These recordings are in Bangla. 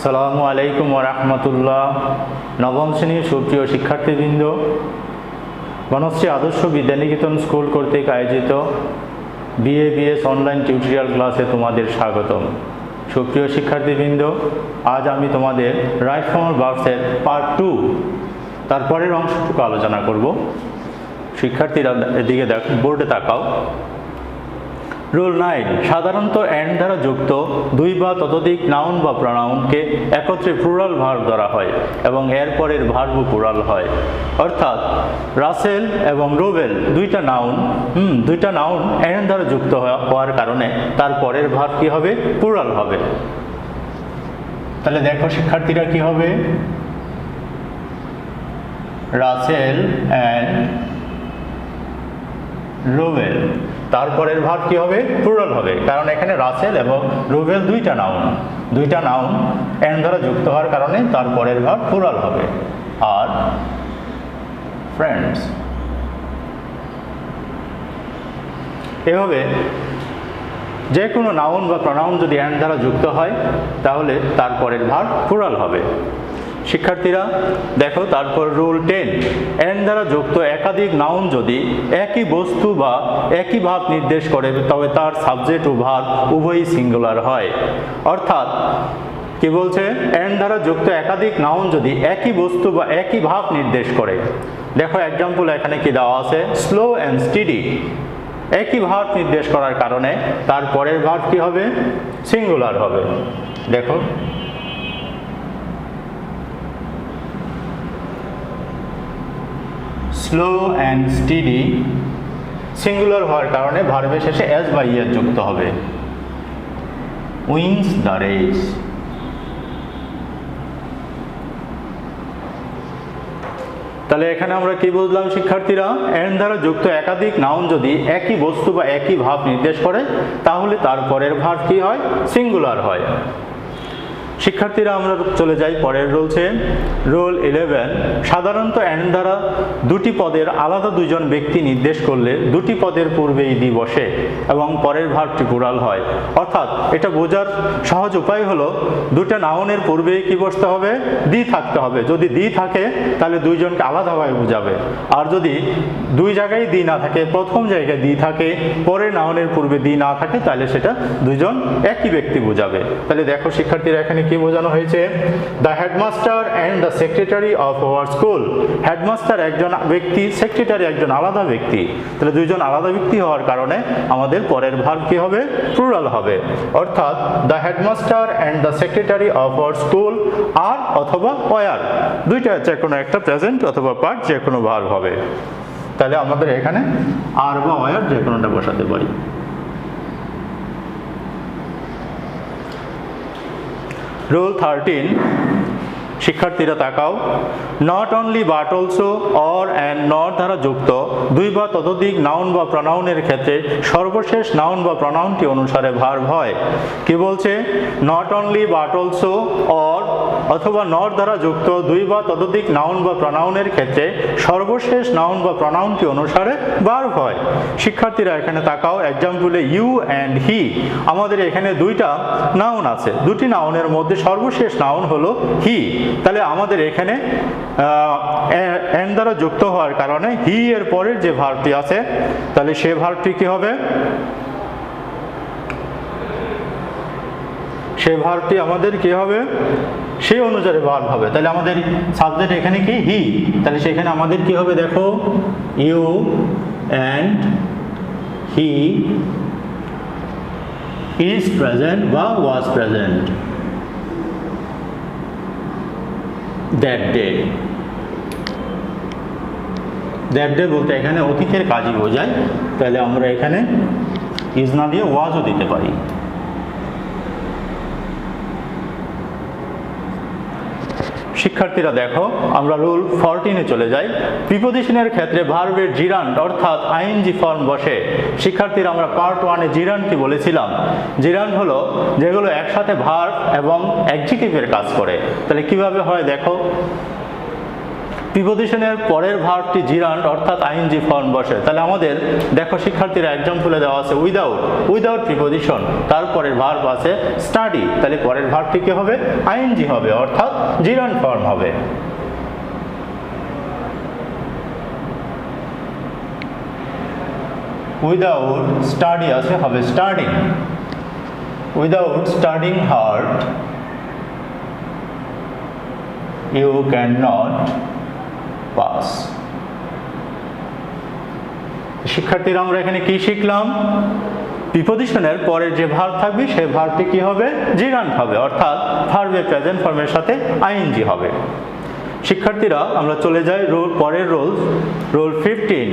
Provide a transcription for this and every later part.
আসসালামু আলাইকুম ওয়া রাহমাতুল্লাহ। নবম শ্রেণীর সুপ্রিয় শিক্ষার্থীবৃন্দ, বনশ্রী আদর্শ বিদ্যানিকেতন স্কুল কর্তৃক আয়োজিত বিএবিএস অনলাইন টিউটোরিয়াল ক্লাসে তোমাদের স্বাগতম। সুপ্রিয় শিক্ষার্থীবৃন্দ, আজ আমি তোমাদের রাইট ফর্মাল ভার্বসের পার্ট 2 তারপরের অংশটুকু আলোচনা করব। শিক্ষার্থীরা এদিকে দেখো, বোর্ডে তাকাও। রুল 9, সাধারণত এন্ড দ্বারা যুক্ত দুই বা ততোধিক নাউন বা প্রনাউনকে একত্রে প্লুরাল ভার্ব ধরা হয় এবং এর পরের ভার্বও প্লুরাল হয়। অর্থাৎ রাসেল এবং রোবেল দুইটা নাউন এন্ড দ্বারা যুক্ত হওয়ার কারণে তার পরের ভার্ব কি হবে? প্লুরাল হবে। তাহলে দেখো শিক্ষার্থীরা, কি হবে? রাসেল অ্যান্ড রোবেল, তারপরের ভার্ব কি হবে? প্লুরাল হবে, কারণ এখানে রাসেল এবং রোবেল দুইটা নাউন এন্ড দ্বারা যুক্ত হওয়ার কারণে তারপরের ভার্ব প্লুরাল হবে। আর ফ্রেন্ডস, এভাবে যে কোনো নাউন বা প্রনাউন যদি এন্ড দ্বারা যুক্ত হয় তাহলে তারপরের ভার্ব প্লুরাল হবে। শিক্ষার্থীরা দেখো, তারপর রুল 10, এন্ড দ্বারা যুক্ত একাধিক নাউন যদি একই বস্তু বা একই ভাব নির্দেশ করে তবে তার সাবজেক্ট ও ভার্ব উভয়ই সিঙ্গুলার হয়। অর্থাৎ কি বলছে? এন্ড দ্বারা যুক্ত একাধিক নাউন যদি একই বস্তু বা একই ভাব নির্দেশ করে। দেখো এক্সাম্পল এখানে কি দেওয়া আছে? স্লো অ্যান্ড স্টেডি, একই ভাব নির্দেশ করার কারণে তার পরের ভার্ব কি হবে? সিঙ্গুলার হবে। দেখো, স্লো অ্যান্ড স্টেডি সিঙ্গুলার হওয়ার কারণে ভার্বের শেষে এস বা ইএস যুক্ত হবে। উইন্স দ্য রেস, তাহলে এখানে আমরা কি বুঝলাম শিক্ষার্থীরা? এন্ড দ্বারা যুক্ত একাধিক নাউন যদি একই বস্তু বা একই ভাব নির্দেশ করে তাহলে তার পরের ভার্ব কি হয়? সিঙ্গুলার হয়। শিক্ষার্থীরা আমরা চলে যাই পরের রুলসে। রুল 11, সাধারণত এন্ড দ্বারা দুটি পদের আলাদা দুইজন ব্যক্তি নির্দেশ করলে দুটি পদের পূর্বে ইদি বসে এবং পরের ভার্বটি প্লুরাল হয়। অর্থাৎ এটা বোঝার সহজ উপায় হলো, দুটা নাউনের পূর্বেই কি বসতে হবে? দি থাকতে হবে। যদি দি থাকে তাহলে দুইজনকে আলাদাভাবে বোঝাবে, আর যদি দুই জায়গায় দি না থাকে, প্রথম জায়গায় দি থাকে, পরের নাউনের পূর্বে দি না থাকে, তাহলে সেটা দুইজন একই ব্যক্তি বোঝাবে। তাহলে দেখো শিক্ষার্থীরা, এখানে কি বোঝানো হয়েছে? The headmaster and the secretary of our school. Headmaster একজন ব্যক্তি, সেক্রেটারি একজন আলাদা ব্যক্তি। তাহলে দুইজন আলাদা ব্যক্তি হওয়ার কারণে আমাদের পরের ভার্ব কি হবে? প্লুরাল হবে। অর্থাৎ the headmaster and the secretary of our school are অথবা ওয়ার, দুইটা যে কোনো একটা প্রেজেন্ট অথবা পার্ট যে কোনো ভার্ব হবে। তাহলে আমাদের এখানে আর বা ওয়ার যে কোনোটা বসাতে পারি। রুল 13, শিক্ষার্থীরা তাকাও। Not only but also, or and not দ্বারা যুক্ত দুই বা ততোধিক নাউন বা প্রনাউনের ক্ষেত্রে সর্বশেষ নাউন বা প্রনাউনটি অনুসারে ভার্ব হয়। কি বলছে? Not only but also, or অথবা নট দ্বারা যুক্ত দুই বা ততোধিক নাউন বা প্রনাউনের ক্ষেত্রে সর্বশেষ নাউন বা প্রনাউনটি অনুসারে ভার্ব হয়। শিক্ষার্থীরা এখানে তাকাও, এক্সাম্পলে ইউ অ্যান্ড হি। আমাদের এখানে দুইটা নাউন আছে, দুটি নাউনের মধ্যে সর্বশেষ নাউন হলো হি। তাহলে আমাদের এখানে এন্ড দ্বারা যুক্ত হওয়ার কারণে হি এর পরের যে ভার্বটি আছে, তাহলে সে ভার্বটি কি হবে? সে ভার্বটি আমাদের কি হবে? সেই অনুসারে ভার্ব হবে। তাহলে আমাদের সাবজেক্ট এখানে কি? হি। তাহলে সেখানে আমাদের কি হবে? দেখো, you and he is present বা was present that day. That day বলতে এখানে অতীতের কাজই বোঝায়। তাহলে আমরা এখানে ইজ না দিয়ে ওয়াজও দিতে পারি। শিক্ষার্থীরা দেখো, আমরা রুল 14-এ চলে যাই। প্রিপোজিশনের ক্ষেত্রে ভার্বের জিরান্ড অর্থাৎ আইএনজি ফর্ম বসে। শিক্ষার্থীরা আমরা পার্ট 1-এ জিরান্ড কি বলেছিলাম? জিরান্ড হলো যেগুলো একসাথে ভার্ব এবং অ্যাডজেক্টিভের কাজ করে। তাহলে কিভাবে হয় দেখো, প্রিপোজিশনের পরের ভার্বটি জিরান্ট অর্থাৎ আইএনজি ফর্ম বসে। তাহলে আমাদের দেখো শিক্ষার্থীরা এক্সাম্পলে দেওয়া আছে উইদাউট প্রিপোজিশন, তারপরের ভার্ব আছে স্টাডি, তাহলে পরের ভার্বটি কি হবে? আইএনজি হবে অর্থাৎ জিরান্ট ফর্ম হবে। উইদাউট স্টাডি আছে হবে studying, without studying hard you can not pass. শিক্ষার্থীরা আমরা এখানে কি শিখলাম? প্রিপোজিশনের পরের যে ভার্ব থাকবে সেই ভার্বটি কি হবে? জিরান্ট হবে অর্থাৎ ভার্বের প্রেজেন্ট ফর্মের সাথে আইএনজি হবে। শিক্ষার্থীরা আমরা চলে যাই পরের রোল 15।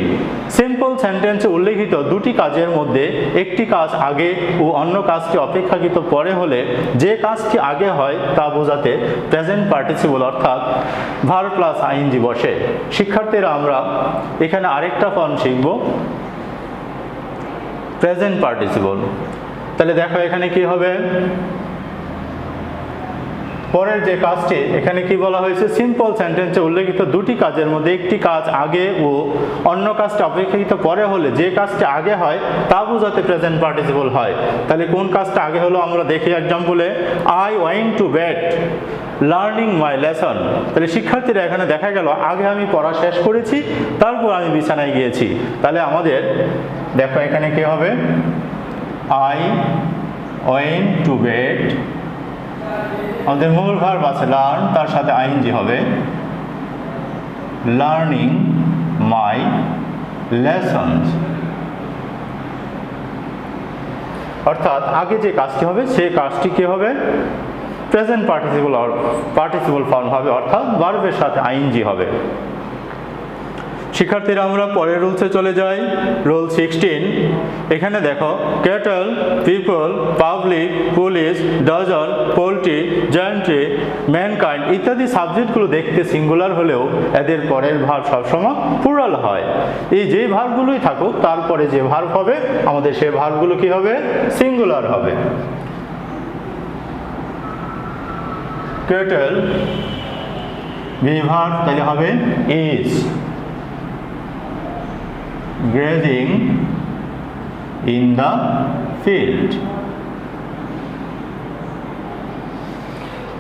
সিম্পল সেন্টেন্সে উল্লেখিত দুটি কাজের মধ্যে একটি কাজ আগে ও অন্য কাজটি অপেক্ষাকৃত পরে হলে যে কাজটি আগে হয় তা বোঝাতে প্রেজেন্ট পার্টিসিপল অর্থাৎ ভার্ব প্লাস আইএনজি বসে। শিক্ষার্থীরা আমরা এখানে আরেকটা ফর্ম শিখব, প্রেজেন্ট পার্টিসিপল। তাহলে দেখো এখানে কি হবে? পরের যে কাজটি এখানে কি বলা হয়েছে? সিম্পল সেন্টেন্সে উল্লেখিত দুটি কাজের মধ্যে একটি কাজ আগে ও অন্য কাজটি অপেক্ষাকৃত পরে হলে যে কাজটি আগে হয় তা বোঝাতে প্রেজেন্ট পার্টিসিপল হয়। তাহলে কোন কাজটা আগে হলো আমরা দেখি এক্সাম্পলে, I went to bed learning my lesson. তাহলে শিক্ষার্থীরা এখানে দেখা গেল আগে আমি পড়া শেষ করেছি, তারপর আমি বিছানায় গিয়েছি। তাহলে আমাদের দেখো এখানে কি হবে? আই ওয়েন্ট টু বেড, আমাদের মূল ভার্ব আছে লার্ন, তার সাথে আইএনজি হবে লার্নিং মাই লেসনস। অর্থাৎ আগে যে কাজটি হবে সেই কাজটি কি হবে? প্রেজেন্ট পার্টিসিপল ফর্ম হবে অর্থাৎ ভার্বের সাথে আইএনজি হবে। শিক্ষার্থীরা আমরা পরের রুলসে চলে যাই, রোল 16। এখানে দেখো cattle, people, public, police, dozen, poultry, gentry, mankind ইত্যাদি সাবজেক্টগুলো দেখতে সিঙ্গুলার হলেও এদের পরের ভার্ব সবসময় প্লুরাল হয়। এই যে ভার্বগুলোই থাকুক তারপরে যে ভার্ব হবে আমাদের সেই ভার্বগুলো কি হবে? সিঙ্গুলার হবে। ক্যাটল ভার্ব তাহলে হবে is grazing in the field।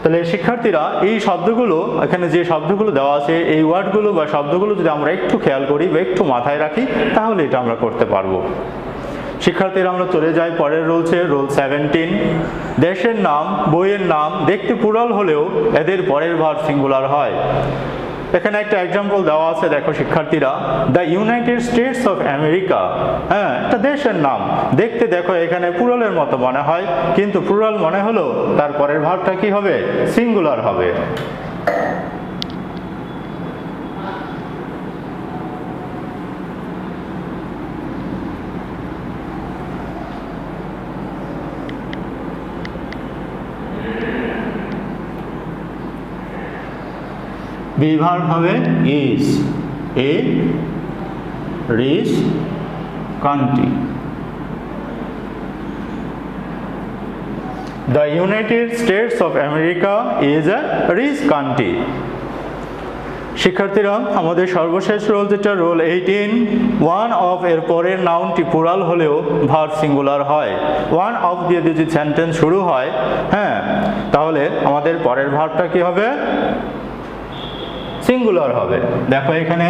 তাহলে শিক্ষার্থীরা এই শব্দগুলো এখানে যে শব্দগুলো দেওয়া আছে এই ওয়ার্ডগুলো বা শব্দগুলো যদি আমরা একটু খেয়াল করি বা একটু মাথায় রাখি তাহলে এটা আমরা করতে পারবো। শিক্ষার্থীরা আমরা চলে যাই পরের রুলসে, রোল 17। দেশের নাম, বইয়ের নাম দেখতে প্লুরাল হলেও এদের পরের ভার্ব সিঙ্গুলার হয়। এখানে একটা এক্সাম্পল দেওয়া আছে, দেখো শিক্ষার্থীরা, the United states of America. হ্যাঁ, একটা দেশের নাম দেখতে দেখো এখানে প্লুরালের মতো মনে হয়, কিন্তু প্লুরাল মনে হলো তার পরের ভার্বটা কি হবে? সিঙ্গুলার হবে। ভার্ব হবে is a rich country. The United States of America is a rich country। শিক্ষার্থীরা আমাদের সর্বশেষ রোল যেটা রোল 18, ওয়ান অফ এর পরের নাউনটি প্লুরাল হলেও ভার্ব সিঙ্গুলার হয়। ওয়ান অফ দিয়ে যদি সেন্টেন্স শুরু হয়, হ্যাঁ, তাহলে আমাদের পরের ভার্বটা কি হবে? সিঙ্গুলার হবে। দেখো এখানে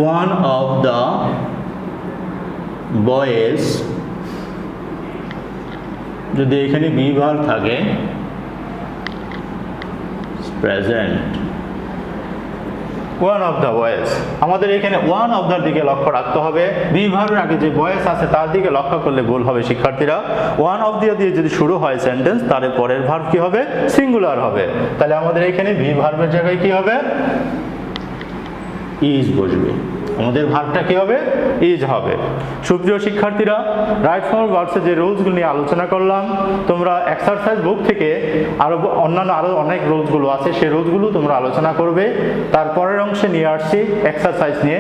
ওয়ান অফ দ্য বয়েজ, যদি এখানে বি ভার্ব থাকে present, one of the boys, আমাদের এখানে ওয়ান অফ দ্যার দিকে লক্ষ্য রাখতে হবে। বি ভার্বের আগে যে বয়েজ আছে তার দিকে লক্ষ্য করলে ভুল হবে শিক্ষার্থীরা। ওয়ান অফ দিয়ে যদি শুরু হয় সেন্টেন্স তার পরের ভার্ব কি হবে? সিঙ্গুলার হবে। তাহলে আমাদের এখানে বি ভার্বের জায়গায় কি হবে? ইজ বসবে। আমাদের ভার্বটা কি হবে? ইজ হবে। সুপ্রিয় শিক্ষার্থীরা, রাইট ফর্ম ভার্বসের যে রুলসগুলো নিয়ে আলোচনা করলাম, তোমরা এক্সারসাইজ বুক থেকে আরো অনেক রুলসগুলো আছে সেই রুলসগুলো তোমরা আলোচনা করবে। তারপরের অংশে নিয়ে আসছি এক্সারসাইজ নিয়ে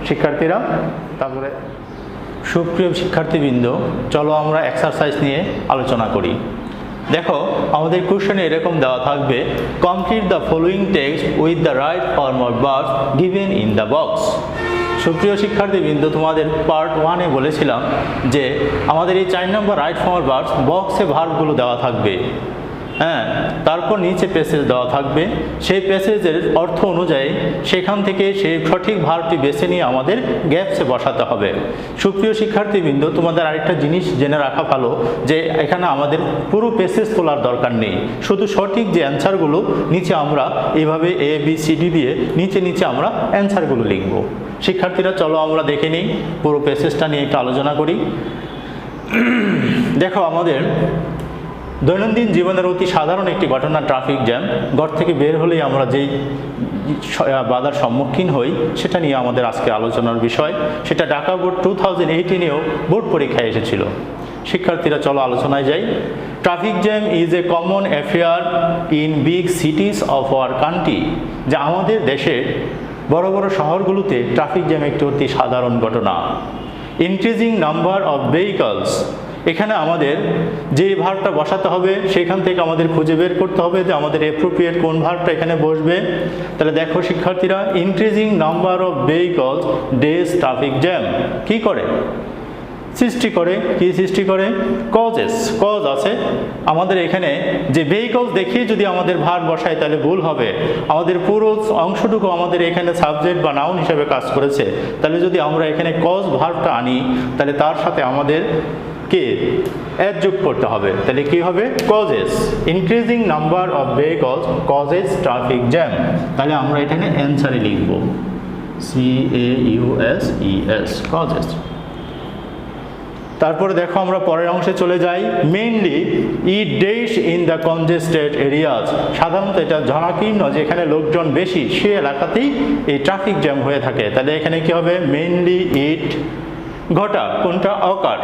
শিক্ষার্থীরা। তারপরে সুপ্রিয় শিক্ষার্থীবৃন্দ, চলো আমরা এক্সারসাইজ নিয়ে আলোচনা করি। দেখো আমাদের কোশ্চেনে এরকম দেওয়া থাকবে, complete the following text with the right form of verbs given in the box. সুপ্রিয় শিক্ষার্থীবৃন্দ, তোমাদের পার্ট 1-এ বলেছিলাম যে আমাদের এই 4 নম্বর রাইট ফর্ম অফ ভার্বস বক্সে ভার্বগুলো দেওয়া থাকবে, হ্যাঁ, তারপর নিচে প্যাসেজ দেওয়া থাকবে, সেই প্যাসেজের অর্থ অনুযায়ী সেখান থেকে সেই সঠিক ভার্বটি বেছে নিয়ে আমাদের গ্যাপসে বসাতে হবে। সুপ্রিয় শিক্ষার্থীবৃন্দ, তোমাদের আরেকটা জিনিস জেনে রাখা ভালো যে এখানে আমাদের পুরো প্যাসেজ তোলার দরকার নেই, শুধু সঠিক যে অ্যান্সারগুলো নিচে আমরা এইভাবে ABCD দিয়ে নিচে নিচে আমরা অ্যান্সারগুলো লিখব। শিক্ষার্থীরা চলো আমরা দেখে নিই, পুরো প্যাসেজটা নিয়ে একটু আলোচনা করি। দেখো আমাদের দৈনন্দিন জীবনের অতি সাধারণ একটি ঘটনা ট্রাফিক জ্যাম। ঘর থেকে বের হলেই আমরা যেই বাধার সম্মুখীন হই সেটা নিয়ে আমাদের আজকে আলোচনার বিষয়। সেটা ঢাকা বোর্ড 2018-এও বোর্ড পরীক্ষায় এসেছিল। শিক্ষার্থীরা চলো আলোচনায় যাই। Traffic jam is a common affair in big সিটিজ of our country. যা আমাদের দেশের বড় বড় শহরগুলোতে ট্রাফিক জ্যাম একটি অতি সাধারণ ঘটনা। ইনক্রিজিং নাম্বার অফ ভেহিকলস, এখানে আমাদের যে ভার্বটা বসাতে হবে সেখান থেকে আমাদের খুঁজে বের করতে হবে যে আমাদের অ্যাপ্রোপ্রিয়েট কোন ভার্বটা এখানে বসবে। তাহলে দেখো শিক্ষার্থীরা, increasing number of vehicles days traffic jam কি করে? সৃষ্টি করে। কি সৃষ্টি করে? কজেস, কজ আছে আমাদের এখানে। যে ভেহিকলস দেখিয়ে যদি আমাদের ভার্ব বসায় তাহলে ভুল হবে। আমাদের পুরো অংশটুকু আমাদের এখানে সাবজেক্ট বা নাউন হিসেবে কাজ করেছে। তাহলে যদি আমরা এখানে কজ ভার্বটা আনি তাহলে তার সাথে আমাদের কে এড যোগ করতে হবে। তাহলে কি হবে? Causes. Increasing number of vehicles causes traffic jam. তাহলে আমরা এখানে অ্যান্সারে লিখব CAUSES, কজেস। তারপরে দেখো আমরা পরের অংশে চলে যাই। Mainly it does in the congested areas. সাধারণত এটা জনাকীর্ণ যেখানে লোকজন বেশি সে এলাকাতেই এই ট্রাফিক জ্যাম হয়ে থাকে। তাহলে এখানে কি হবে? মেইনলি ইট ঘটা, কোনটা? অকার।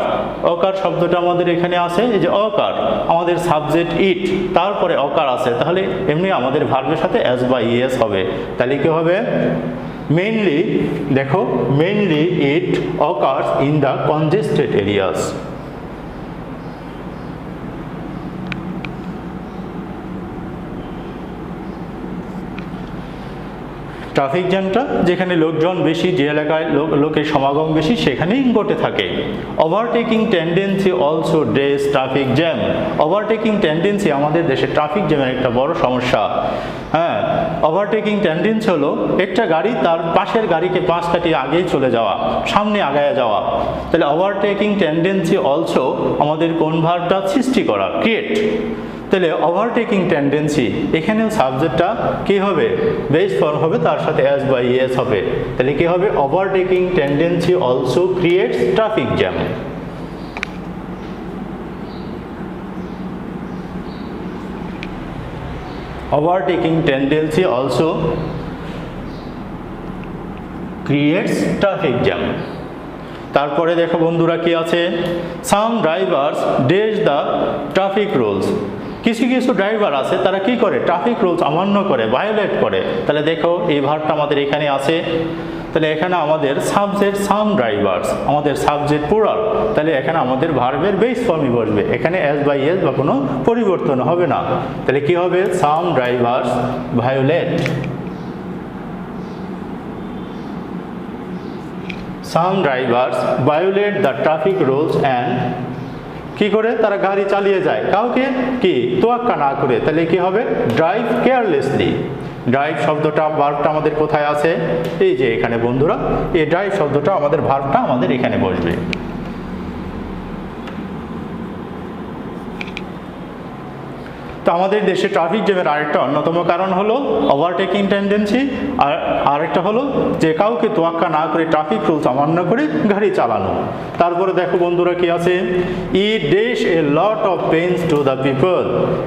অকার শব্দটা আমাদের এখানে আছে, এই যে অকার, আমাদের সাবজেক্ট ইট, তারপরে অকার আছে, তাহলে এমনি আমাদের ভার্বের সাথে এস বা ইএস হবে। তাহলে কি হবে? মেইনলি, দেখো mainly it occurs in the congested areas. Traffic জ্যামটা যেখানে লোকজন বেশি, যে এলাকায় লোকের সমাগম বেশি সেখানেই ঘটে থাকে। Overtaking tendency also days traffic jam. Overtaking tendency আমাদের দেশে ট্রাফিক জ্যামের একটা বড় সমস্যা। হ্যাঁ, ওভারটেকিং টেন্ডেন্সি হলো একটা গাড়ি তার পাশের গাড়িকে পাশ কাটিয়ে আগেই চলে যাওয়া, সামনে আগায়া যাওয়া। তাহলে ওভারটেকিং টেন্ডেন্সি অলসো আমাদের কোন ভার্বটা? সৃষ্টি করা, ক্রিয়েট। তাহলে ওভারটেকিং টেন্ডেন্সি এখানেও সাবজেক্টটা কি হবে? বেস ফর্ম হবে, তার সাথে এস বা ইএস হবে। তাহলে কি হবে? Overtaking tendency also creates traffic jam. Overtaking tendency also creates traffic jam. তারপরে দেখো বন্ধুরা কি আছে? Some drivers does the traffic rules. কিছু কিছু ড্রাইভার আছে তারা কি করে? ট্রাফিক রুলস অমান্য করে, ভায়োলেট করে। তাহলে দেখো এই ভার্বটা আমাদের এখানে আছে। তাহলে এখানে আমাদের সাবজেক্ট সাম ড্রাইভার্স, আমাদের সাবজেক্ট প্লুরাল। তাহলে এখানে আমাদের ভার্বের বেস ফর্মই বসবে, এখানে এস বাই এস বা কোনো পরিবর্তন হবে না। তাহলে কি হবে? Some drivers violate. Some drivers violate the traffic rules and কি করে? তারা গাড়ি চালিয়ে যায় কাউকে কি তোয়াক্কা না করে। তাহলে কি হবে? Drive carelessly. ড্রাইভ শব্দটা ভার্বটা আমাদের কোথায় আছে? এই যে এখানে বন্ধুরা, এই ড্রাইভ শব্দটা আমাদের ভার্বটা আমাদের এখানে বসবে। তো আমাদের দেশে ট্রাফিক জ্যামের আরেকটা অন্যতম কারণ হলো ওভারটেকিং টেন্ডেন্সি, আর আরেকটা হলো যে কাউকে তোয়াক্কা না করে ট্রাফিক রুলস অমান্য করে গাড়ি চালানো। তারপরে দেখো বন্ধুরা কি আছে? It does a lot of pains to the people.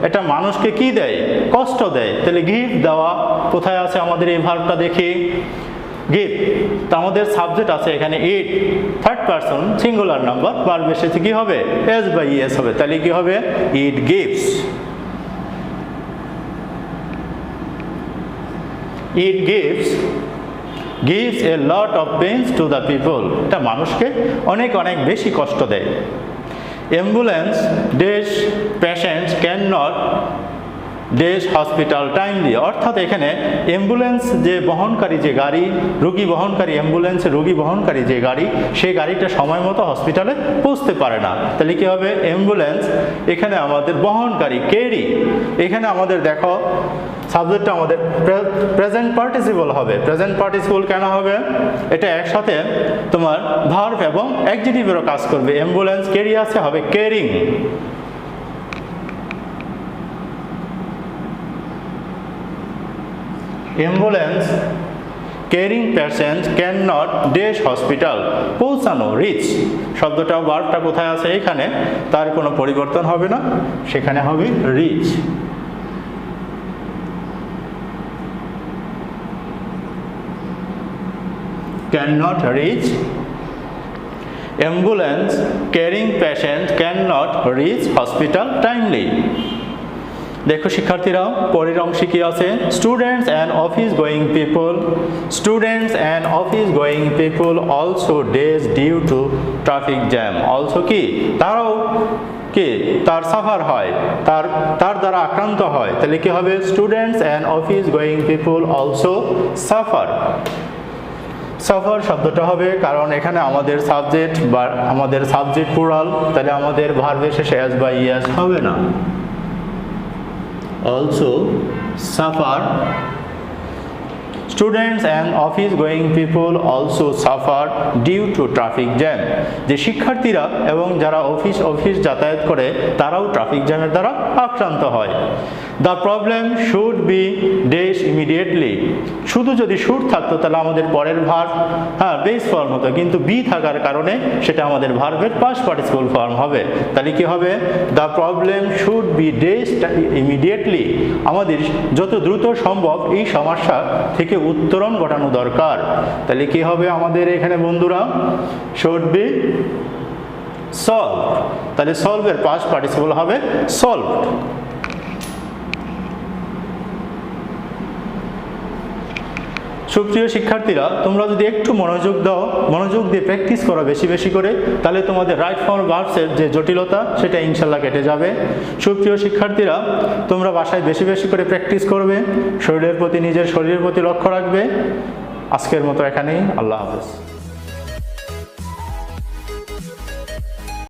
এটা মানুষকে কি দেয়? কষ্ট দেয়। তাহলে গিফট দেওয়া কোথায় আছে আমাদের এই ভার্বটা? দেখি গিফট। তো আমাদের সাবজেক্ট আছে এখানে it, third person singular number, verb এসেছে কি হবে? এস বাই ইএস হবে। তাহলে কি হবে? It gives. It gives a lot of pains to the people. এটা মানুষকে অনেক অনেক বেশি কষ্ট দেয়। Ambulance dash patients can not dash hospital timely, অর্থাৎ এখানে অ্যাম্বুলেন্স যে বহনকারী যে গাড়ি, রোগী বহনকারী অ্যাম্বুলেন্সে রোগী বহনকারী যে গাড়ি, সেই গাড়িটা সময় মতো হসপিটালে পৌঁছতে পারে না। তাহলে কী হবে? অ্যাম্বুলেন্স এখানে আমাদের বহনকারী, ক্যারি, এখানে আমাদের দেখো সাবজেক্টটা আমাদের প্রেজেন্ট পার্টিসিপল হবে। প্রেজেন্ট পার্টিসিপল কেন হবে? এটা একসাথে তোমার ভার্ব এবং অ্যাডজেক্টিভেরও কাজ করবে। অ্যাম্বুলেন্স ক্যারি আছে, হবে carrying. Ambulance carrying patient can not dash hospital, পৌঁছানো, রিচ শব্দটা ভার্বটা কোথায় আছে? এখানে, তার কোনো পরিবর্তন হবে না, সেখানে হবে rich. cannot reach, ambulance carrying patient cannot reach hospital timely। দেখো শিক্ষার্থীরা, পরের অংশে কি আছে? Students and office going people, students and office going people also dies due to traffic jam. Also কি? তারাও কি তার সাফার হয়, তার দ্বারা আক্রান্ত হয়। তাহলে কি হবে? Students and office going people also suffer. Suffer শব্দটা হবে, কারণ এখানে আমাদের সাবজেক্ট বা আমাদের সাবজেক্ট প্লুরাল, তাহলে আমাদের ভার্বের শেষে এস বা ইএস হবে না। Also suffer, students and office going people also suffer due to traffic jam. যে শিক্ষার্থীরা এবং যারা অফিস যাতায়াত করে তারাও ট্রাফিক জ্যামের দ্বারা আক্রান্ত হয়। The problem should be dash immediately, শুধু যদি শুড থাকতো তাহলে আমাদের পরের ভার্ব বেস ফর্ম হতো, কিন্তু বি থাকার কারণে সেটা আমাদের ভার্বের পাস্ট পার্টিসিপল ফর্ম হবে। তাহলে কি হবে? The problem should be dash immediately, আমাদের যত দ্রুত সম্ভব এই সমস্যা থেকে উত্তরণ ঘটানো দরকার। তাহলে কি হবে আমাদের এখানে বন্ধুরা? Should be solve. তাহলে সলভের পাস্ট পার্টিসিপল হবে সলভড। সুপ্রিয় শিক্ষার্থীরা, তোমরা যদি একটু মনোযোগ দিয়ে প্র্যাকটিস করো বেশি বেশি করে, তাহলে তোমাদের রাইট ফর্ম ভার্বসের যে জটিলতা সেটা ইনশাল্লাহ কেটে যাবে। সুপ্রিয় শিক্ষার্থীরা, তোমরা বাসায় বেশি বেশি করে প্র্যাকটিস করবে, নিজের শরীরের প্রতি লক্ষ্য রাখবে। আজকের মতো এখানেই, আল্লাহ হাফেজ।